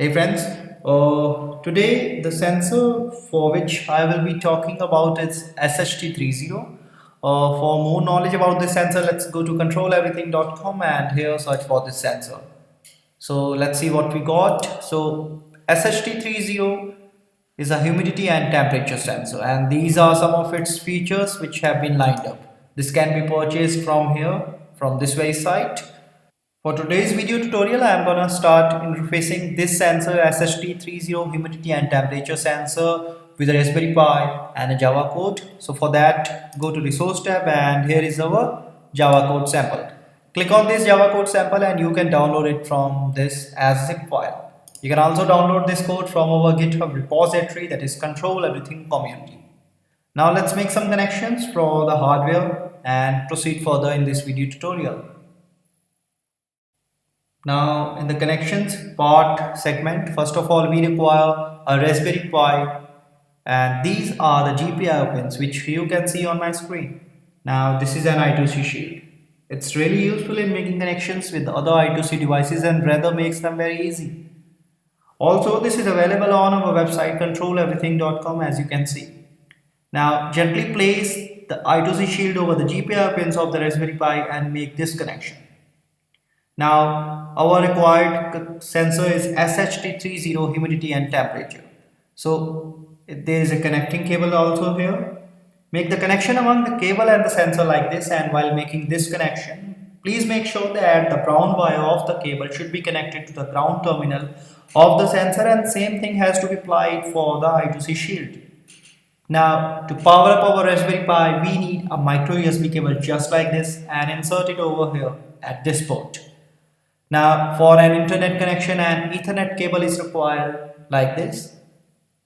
Hey friends, today the sensor for which I will be talking about is SHT30. For more knowledge about this sensor, let's go to controleverything.com and here search for this sensor. So let's see what we got. So SHT30 is a humidity and temperature sensor, and these are some of its features which have been lined up. This can be purchased from here, from this very site. For today's video tutorial, I am gonna start interfacing this sensor SHT30 humidity and temperature sensor with a Raspberry Pi and a Java code. So for that, go to resource tab and here is our Java code sample. Click on this Java code sample and you can download it from this as zip file. You can also download this code from our GitHub repository, that is Control Everything Community. Now let's make some connections for the hardware and proceed further in this video tutorial. Now in the connections part segment, first of all we require a Raspberry Pi, and these are the GPIO pins which you can see on my screen. Now this is an I2C shield. It's really useful in making connections with other I2C devices and rather makes them very easy. Also, this is available on our website controleverything.com, as you can see. Now gently place the I2C shield over the GPIO pins of the Raspberry Pi and make this connection. Now our required sensor is SHT30 humidity and temperature. So there is a connecting cable also here. Make the connection among the cable and the sensor like this, and while making this connection, please make sure that the brown wire of the cable should be connected to the ground terminal of the sensor, and same thing has to be applied for the I2C shield. Now to power up our Raspberry Pi, we need a micro USB cable just like this and insert it over here at this port. Now for an internet connection, an Ethernet cable is required like this,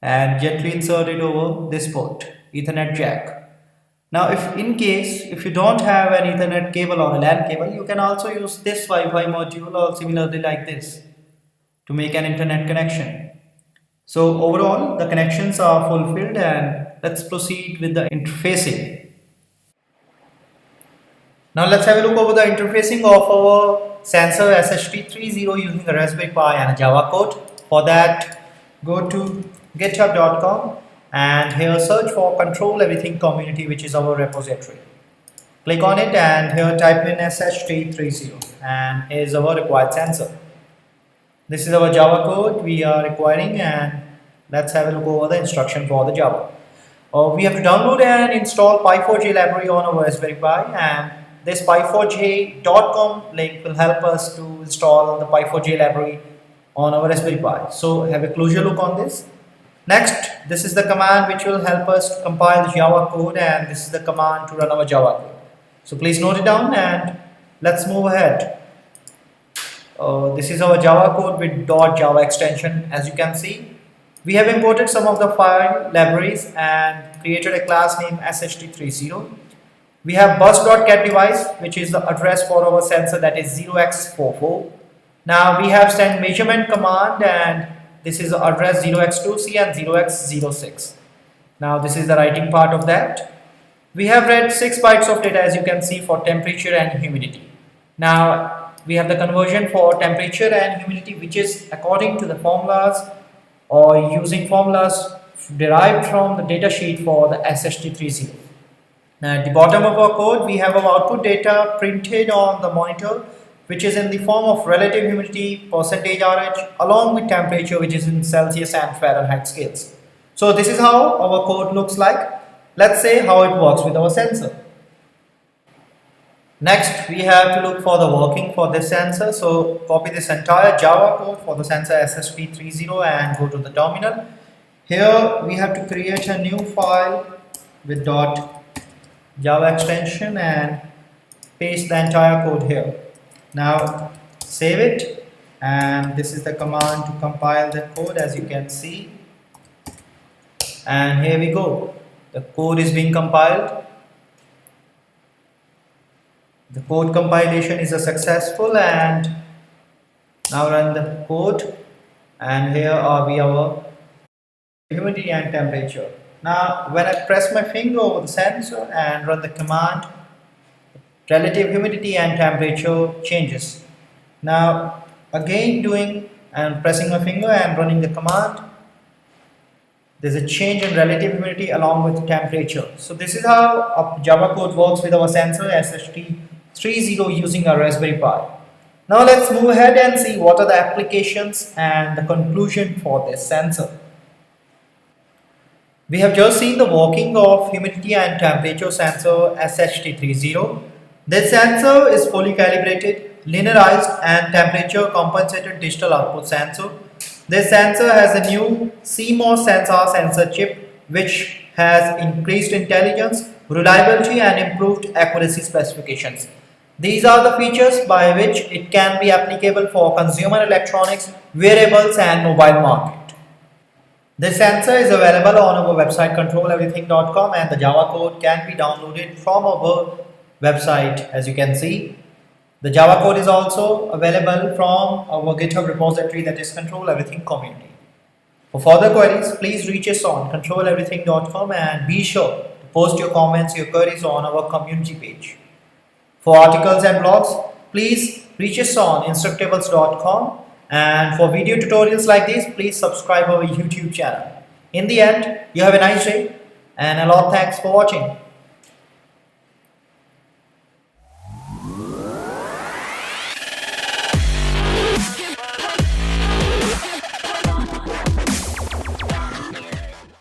and gently insert it over this port, Ethernet jack. Now if you don't have an Ethernet cable or a LAN cable, you can also use this Wi-Fi module or similarly like this to make an internet connection. So overall the connections are fulfilled, and let's proceed with the interfacing. Now let's have a look over the interfacing of our sensor SHT30 using a Raspberry Pi and a Java code. For that, go to github.com and here search for Control Everything Community, which is our repository. Click on it and here type in SHT30 and here is our required sensor. This is our Java code we are requiring, and let's have a look over the instruction for the Java. We have to download and install Py4j library on our Raspberry Pi, and this py4j.com link will help us to install the Py4j library on our Raspberry Pi. So have a closer look on this. Next, this is the command which will help us to compile the Java code, and this is the command to run our Java code. So please note it down and let's move ahead. This is our Java code with .java extension. As you can see, we have imported some of the file libraries and created a class named SHT30. We have bus.get device, which is the address for our sensor, that is 0x44. Now we have send measurement command, and this is the address 0x2c and 0x06. Now this is the writing part of that. We have read 6 bytes of data, as you can see, for temperature and humidity. Now we have the conversion for temperature and humidity, which is according to the formulas or using formulas derived from the data sheet for the SHT30. Now at the bottom of our code, we have our output data printed on the monitor, which is in the form of relative humidity, percentage RH, along with temperature, which is in Celsius and Fahrenheit scales. So this is how our code looks like. Let's say how it works with our sensor. Next, we have to look for the working for this sensor. So copy this entire Java code for the sensor SHT30 and go to the terminal. Here we have to create a new file with .java extension and paste the entire code here. Now save it, and this is the command to compile the code, as you can see. And here we go. The code is being compiled. The code compilation is successful, and now run the code, and here are our humidity and temperature. Now when I press my finger over the sensor and run the command, relative humidity and temperature changes. Now again doing and pressing my finger and running the command, there's a change in relative humidity along with temperature. So this is how a Java code works with our sensor SHT30 using a Raspberry Pi. Now let's move ahead and see what are the applications and the conclusion for this sensor. We have just seen the working of humidity and temperature sensor SHT30. This sensor is fully calibrated, linearized and temperature compensated digital output sensor. This sensor has a new CMOS sensor chip which has increased intelligence, reliability and improved accuracy specifications. These are the features by which it can be applicable for consumer electronics, wearables and mobile market. This sensor is available on our website controleverything.com and the Java code can be downloaded from our website as you can see. The Java code is also available from our GitHub repository, that is Control Everything Community. For further queries, please reach us on controleverything.com and be sure to post your comments, your queries on our community page. For articles and blogs, please reach us on instructables.com, and for video tutorials like this, please subscribe our YouTube channel. In the end, you have a nice day and a lot thanks for watching.